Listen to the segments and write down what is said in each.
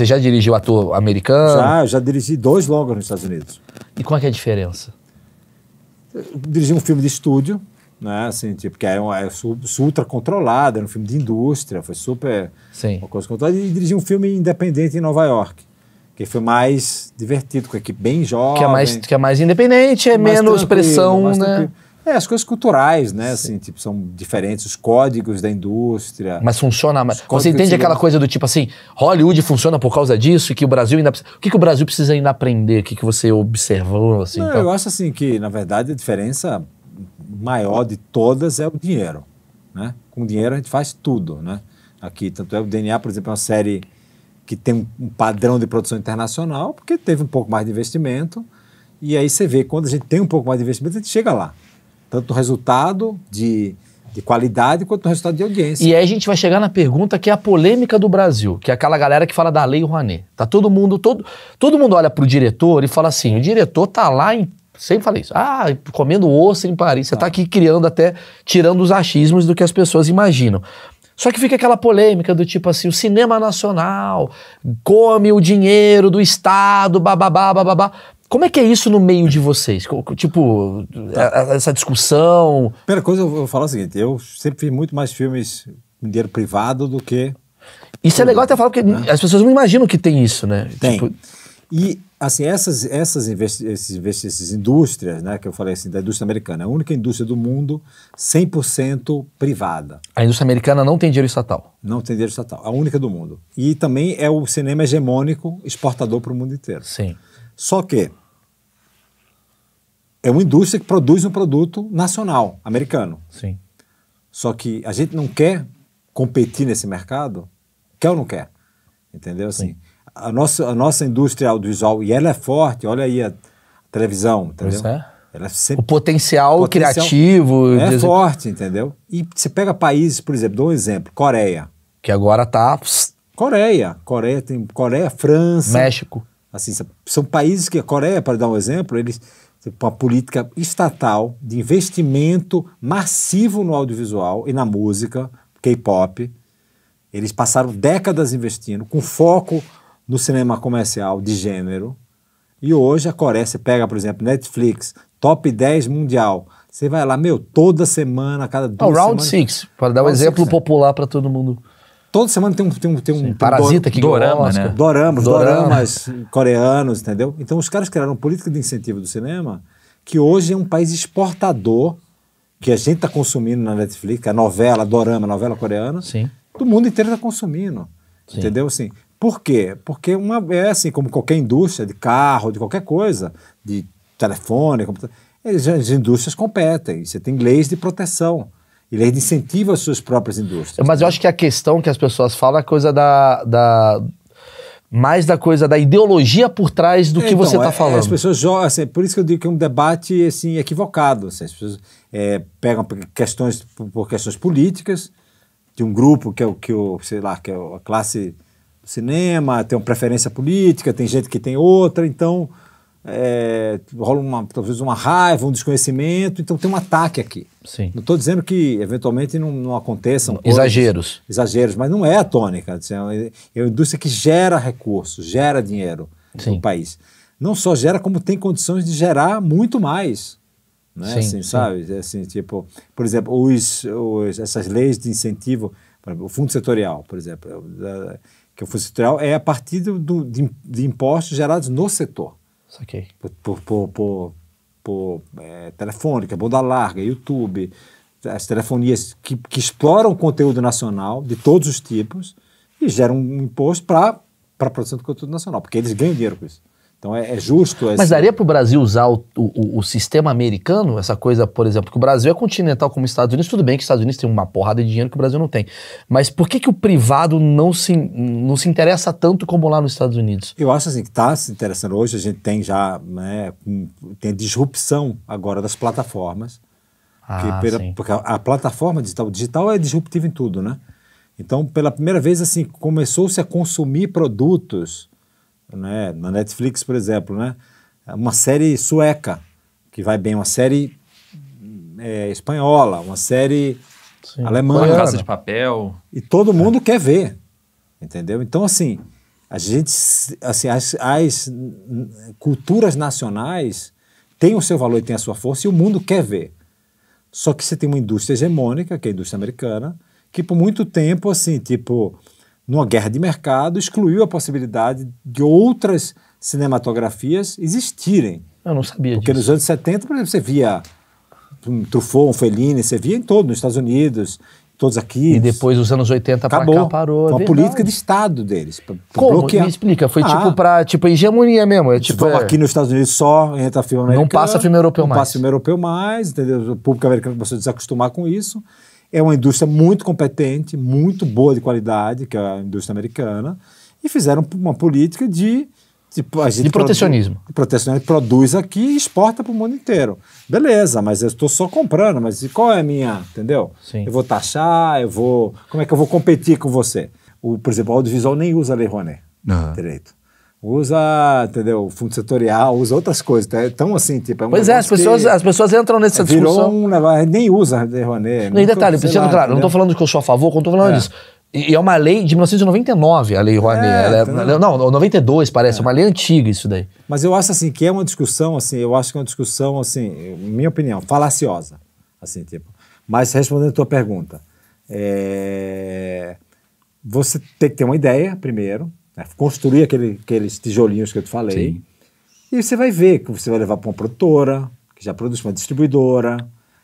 Você já dirigiu ator americano? Eu já dirigi 2 longas nos Estados Unidos. E qual é que é a diferença? Eu dirigi um filme de estúdio, né, assim, tipo, que é ultra controlado, era um filme de indústria, foi super uma coisa controlada, e dirigi um filme independente em Nova York, que foi mais divertido, com a equipe bem jovem. Que é mais independente, é menos pressão, né? Tranquilo. As coisas culturais, né, assim, tipo, são diferentes, os códigos da indústria. Mas funciona, você entende aquela coisa do tipo assim, Hollywood funciona por causa disso, e que o Brasil ainda precisa... O que o Brasil precisa ainda aprender? O que você observou, assim? Não, eu acho assim que, na verdade, a diferença maior de todas é o dinheiro, né? Com dinheiro a gente faz tudo, né? Aqui, tanto é o DNA, por exemplo, é uma série que tem um padrão de produção internacional, porque teve um pouco mais de investimento, e aí você vê, quando a gente tem um pouco mais de investimento, a gente chega lá. Tanto no resultado de qualidade, quanto no resultado de audiência. E aí a gente vai chegar na pergunta que é a polêmica do Brasil, que é aquela galera que fala da Lei Rouanet. Tá todo mundo olha pro diretor e fala assim, o diretor tá lá em... Sempre falei isso. Comendo osso em Paris. Você tá aqui criando tirando os achismos do que as pessoas imaginam. Só que fica aquela polêmica do tipo assim, o cinema nacional come o dinheiro do Estado, bababá, bababá. Como é que é isso no meio de vocês? Tipo, essa discussão... Primeira coisa, eu vou falar o seguinte, eu sempre fiz muito mais filmes com dinheiro privado do que... Isso é legal até falar, porque as pessoas não imaginam que tem isso, né? Tem. Tipo... E, assim, essas indústrias, né, que eu falei assim, da indústria americana, é a única indústria do mundo 100% privada. A indústria americana não tem dinheiro estatal. Não tem dinheiro estatal, a única do mundo. E também é o cinema hegemônico exportador para o mundo inteiro. Sim. Só que é uma indústria que produz um produto nacional, americano. Sim. Só que a gente não quer competir nesse mercado, quer ou não quer? Entendeu? Assim, a nossa indústria audiovisual, e ela é forte, olha aí a televisão, entendeu? Pois é. Ela é sempre, o potencial criativo... É forte, entendeu? E você pega países, por exemplo, dou um exemplo, Coreia. Que agora tá... Coreia, França... México. Assim, são países que a Coreia, para dar um exemplo, eles têm uma política estatal de investimento massivo no audiovisual e na música, K-pop. Eles passaram décadas investindo, com foco no cinema comercial de gênero. E hoje a Coreia, você pega, por exemplo, Netflix, top 10 mundial. Você vai lá, toda semana, cada 2 semanas... Round 6, para dar um exemplo popular para todo mundo. Toda semana tem um Parasita que dorama, né? Doramas coreanos, entendeu? Então os caras criaram uma política de incentivo do cinema que hoje é um país exportador, que a gente está consumindo na Netflix, a novela, dorama, novela coreana, Sim. do mundo inteiro está consumindo, entendeu? Assim, por quê? Porque é assim, como qualquer indústria de carro, de qualquer coisa, de telefone, computador, as indústrias competem, você tem leis de proteção. E lei de incentivo às suas próprias indústrias. Mas eu acho que a questão que as pessoas falam é a coisa mais da coisa da ideologia por trás do que você está falando. As pessoas jogam, assim, por isso que eu digo que é um debate assim, equivocado. Assim, as pessoas pegam questões por questões políticas, de um grupo que é a classe do cinema, tem uma preferência política, tem gente que tem outra, então rola talvez uma raiva, um desconhecimento, então tem um ataque aqui. Sim. Não estou dizendo que eventualmente não aconteçam exageros, mas não é a tônica. É uma indústria que gera recursos, gera dinheiro no país. Não só gera, como tem condições de gerar muito mais. Né? Sim, assim, sabe? Assim, tipo, por exemplo, essas leis de incentivo, por exemplo, o fundo setorial, por exemplo, que o fundo setorial é a partir de impostos gerados no setor. Saquei. Por telefônica, banda larga, YouTube, as telefonias que exploram conteúdo nacional de todos os tipos e geram um imposto para a produção de conteúdo nacional, porque eles ganham dinheiro com isso. Então é justo. Mas daria para o Brasil usar o sistema americano, essa coisa, por exemplo, que o Brasil é continental como os Estados Unidos, tudo bem que os Estados Unidos tem uma porrada de dinheiro que o Brasil não tem, mas por que o privado não se interessa tanto como lá nos Estados Unidos? Eu acho assim que está se interessando hoje, a gente tem já, né, tem a disrupção agora das plataformas, porque a plataforma digital é disruptiva em tudo, né? Então, pela primeira vez, assim, começou-se a consumir produtos, né, na Netflix, por exemplo, né, uma série sueca, que vai bem, uma série espanhola, uma série alemã. Casa de Papel. E todo mundo quer ver, entendeu? Então, assim, A gente, assim, as culturas nacionais têm o seu valor e têm a sua força e o mundo quer ver. Só que você tem uma indústria hegemônica, que é a indústria americana, que por muito tempo, assim, tipo, numa guerra de mercado, excluiu a possibilidade de outras cinematografias existirem. Eu não sabia Porque disso. nos anos 70, por exemplo, você via um Truffaut, um Fellini, você via em todos, nos Estados Unidos, todos aqui. E depois, dos anos 80 pra cá, parou. Foi uma política de Estado deles. Pra Como? bloquear. Me explica. Foi tipo hegemonia mesmo. Vamos aqui nos Estados Unidos só entra filme americano. Não passa filme europeu mais. Não passa filme europeu mais, entendeu? O público americano começou a desacostumar com isso. É uma indústria muito competente, muito boa de qualidade, que é a indústria americana, e fizeram uma política de protecionismo. De protecionismo, produz aqui e exporta para o mundo inteiro. Beleza, mas eu estou só comprando, mas e qual é a minha, entendeu? Sim. Eu vou taxar, como é que eu vou competir com você? Por exemplo, o audiovisual nem usa a Lei Rouanet direito. Usa, entendeu, fundo setorial, usa outras coisas. Então, assim, tipo... Pois é, as pessoas entram nessa discussão. Nem usa a Lei Rouanet. E detalhe, Cristiano, claro, não estou falando que eu sou a favor, não estou falando disso. E é uma lei de 1999, a Lei Rouanet. Não, 92 parece, uma lei antiga isso daí. Mas eu acho assim que é uma discussão, assim, minha opinião, falaciosa, assim, tipo. Mas respondendo a tua pergunta, você tem que ter uma ideia primeiro, né, construir aqueles tijolinhos que eu te falei. Sim. E você vai ver que você vai levar para uma produtora, que já produz, uma distribuidora,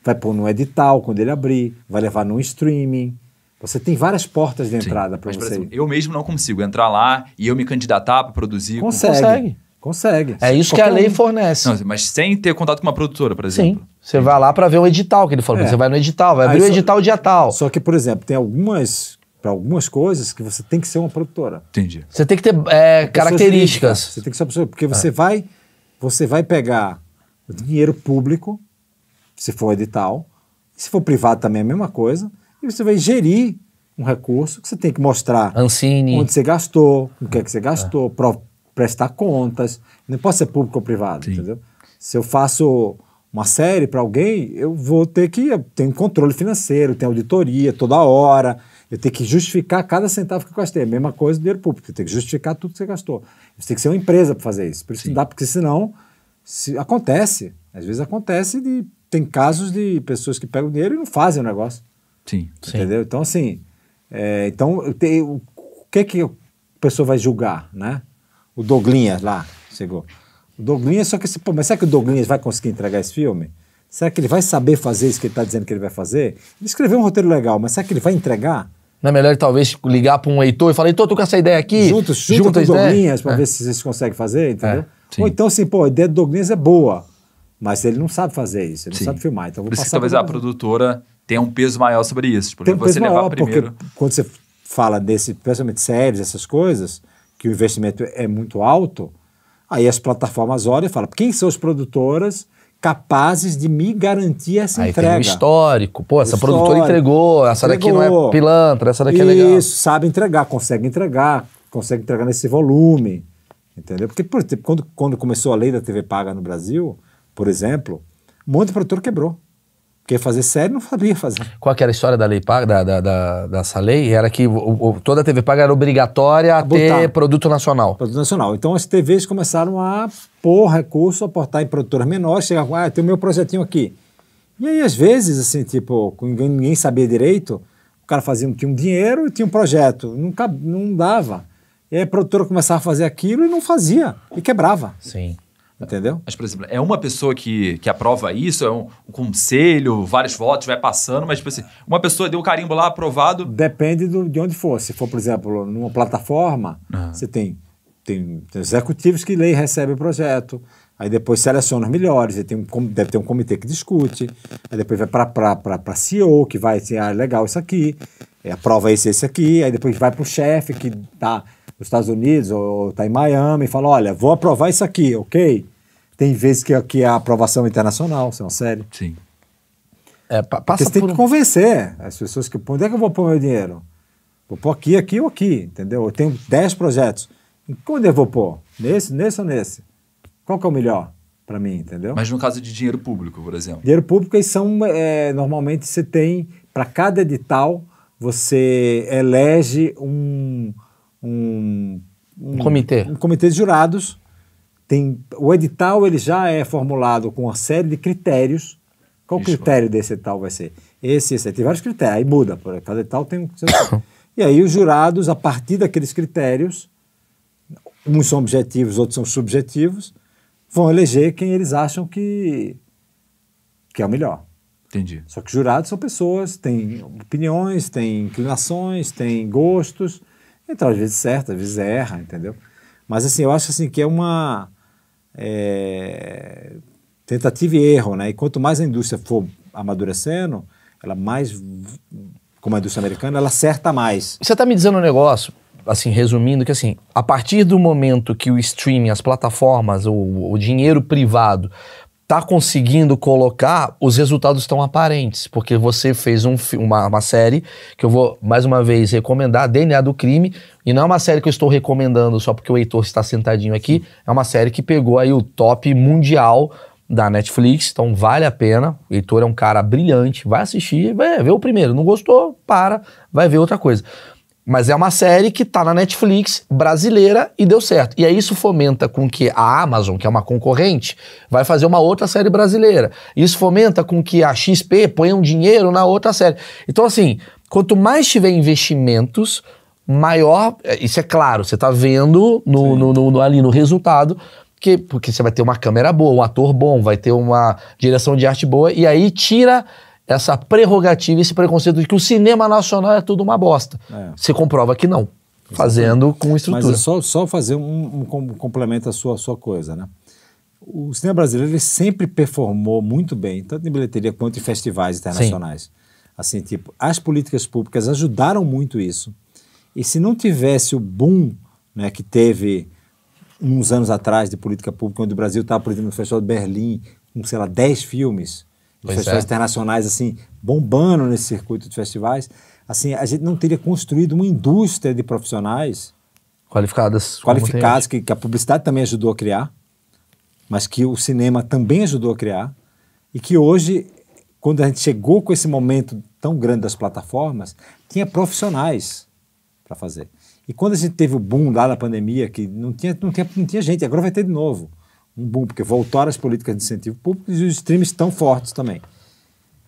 vai pôr no edital quando ele abrir, vai levar num streaming. Você tem várias portas de entrada para você. Por exemplo, eu mesmo não consigo entrar lá e eu me candidatar para produzir. Consegue. É isso que a lei fornece. Não, mas sem ter contato com uma produtora, por exemplo. Sim. Você vai lá para ver o edital que ele falou. Você vai no edital, vai abrir o edital dia tal. Só que, por exemplo, tem para algumas coisas que você tem que ser uma produtora. Entendi. Você tem que ter características. Você tem que ser uma pessoa, porque você vai pegar o dinheiro público, se for edital, se for privado também é a mesma coisa, e você vai gerir um recurso que você tem que mostrar Ancine. Onde você gastou, o que é que você gastou, prestar contas. Não pode ser público ou privado, entendeu? Se eu faço uma série para alguém, eu vou ter um controle financeiro, tem auditoria toda hora, eu tenho que justificar cada centavo que eu gastei. A mesma coisa do dinheiro público, eu tenho que justificar tudo que você gastou. Você tem que ser uma empresa para fazer isso. Por isso não dá, porque senão acontece. Às vezes tem casos de pessoas que pegam dinheiro e não fazem o negócio. Sim. Entendeu? Então, assim, o que a pessoa vai julgar, né? O Douglinhas lá, chegou. O Douglinhas, só que, mas será que o Douglinhas vai conseguir entregar esse filme? Será que ele vai saber fazer isso que ele está dizendo que ele vai fazer? Ele escreveu um roteiro legal, mas será que ele vai entregar? Não é melhor talvez ligar para um Heitor e falar, Heitor, tô com essa ideia aqui. Junta com o Douglinhas para ver se vocês conseguem fazer, entendeu? Ou então, assim, a ideia do Douglinhas é boa, mas ele não sabe fazer isso, ele não sabe filmar. Então, por isso que talvez a produtora tenha um peso maior sobre isso. Tem um peso maior, porque quando você fala principalmente séries, essas coisas, que o investimento é muito alto, aí as plataformas olham e falam, quem são as produtoras capazes de me garantir essa entrega? Tem um histórico. Essa produtora entregou, essa daqui não é pilantra, essa daqui é legal. Isso, sabe entregar, consegue entregar nesse volume, entendeu? Porque, por exemplo, quando começou a lei da TV paga no Brasil, por exemplo, um monte de produtor quebrou. Porque fazer série não sabia fazer. Qual que era a história da lei paga, dessa lei? Era que toda a TV paga era obrigatória a ter produto nacional. Produto nacional. Então as TVs começaram a pôr recurso, aportar em produtoras menores, chegar com, tem o meu projetinho aqui. E aí, às vezes, assim, ninguém sabia direito, o cara tinha um dinheiro e tinha um projeto. Não dava. E aí a produtora começava a fazer aquilo e não fazia. E quebrava. Sim. Entendeu? Mas, por exemplo, é uma pessoa que aprova isso, é um conselho, vários votos, vai passando, mas, tipo assim, uma pessoa deu o carimbo lá, aprovado... Depende de onde for. Se for, por exemplo, numa plataforma, você tem executivos que lê e recebem o projeto, aí depois seleciona os melhores, deve ter um comitê que discute, aí depois vai para CEO, que vai dizer, legal isso aqui, aprova esse aqui, aí depois vai para o chefe que está nos Estados Unidos ou está em Miami e fala, olha, vou aprovar isso aqui, ok? Tem vezes que a aprovação internacional, isso é uma série. Sim. Você tem que convencer as pessoas que, onde é que eu vou pôr meu dinheiro? Vou pôr aqui ou aqui, entendeu? Eu tenho 10 projetos. Onde eu vou pôr? Nesse ou nesse? Qual que é o melhor para mim, entendeu? Mas no caso de dinheiro público, por exemplo? Dinheiro público, normalmente você tem, para cada edital, você elege um um comitê de jurados. O edital ele já é formulado com uma série de critérios. Qual o critério desse edital vai ser? Esse. Tem vários critérios, aí muda. Cada edital tem um... E aí os jurados, a partir daqueles critérios, uns são objetivos, outros são subjetivos, vão eleger quem eles acham que é o melhor. Entendi. Só que jurados são pessoas, têm opiniões, têm inclinações, têm gostos, então às vezes certa, às vezes erra, entendeu? Mas assim, eu acho assim, que é uma tentativa e erro, né? E quanto mais a indústria for amadurecendo, ela mais, como a indústria americana, ela acerta mais. Você está me dizendo um negócio, assim, resumindo, que assim, a partir do momento que o streaming, as plataformas, o dinheiro privado está conseguindo colocar, os resultados estão aparentes, porque você fez uma série que eu vou, mais uma vez, recomendar, DNA do Crime, e não é uma série que eu estou recomendando só porque o Heitor está sentadinho aqui, é uma série que pegou aí o top mundial da Netflix, então vale a pena. O Heitor é um cara brilhante, vai assistir, vai ver o primeiro, não gostou, vai ver outra coisa. Mas é uma série que tá na Netflix, brasileira, e deu certo. E aí isso fomenta com que a Amazon, que é uma concorrente, vai fazer uma outra série brasileira. Isso fomenta com que a XP ponha um dinheiro na outra série. Então assim, quanto mais tiver investimentos, maior... Isso é claro, você tá vendo ali no resultado, porque você vai ter uma câmera boa, um ator bom, vai ter uma direção de arte boa, e aí tira essa prerrogativa, esse preconceito de que o cinema nacional é tudo uma bosta. Você comprova que não, fazendo com estrutura. Mas é só fazer um complemento à sua coisa, né? O cinema brasileiro ele sempre performou muito bem, tanto em bilheteria quanto em festivais internacionais. Sim. Assim, tipo, as políticas públicas ajudaram muito isso. E se não tivesse o boom, né, que teve uns anos atrás de política pública, onde o Brasil estava, por exemplo, no Festival de Berlim, com, sei lá, 10 filmes, festivais internacionais, assim, bombando nesse circuito de festivais, assim, a gente não teria construído uma indústria de profissionais qualificadas que a publicidade também ajudou a criar, mas que o cinema também ajudou a criar, e que hoje, quando a gente chegou com esse momento tão grande das plataformas, tinha profissionais para fazer. E quando a gente teve o boom lá na pandemia, que não tinha gente, agora vai ter de novo um boom, porque voltaram as políticas de incentivo público e os streams estão fortes também.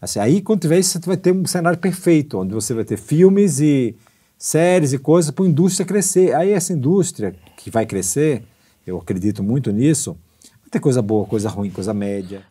Assim, aí, quando tiver isso, você vai ter um cenário perfeito, onde você vai ter filmes e séries e coisas para a indústria crescer. Aí essa indústria que vai crescer, eu acredito muito nisso, vai ter coisa boa, coisa ruim, coisa média.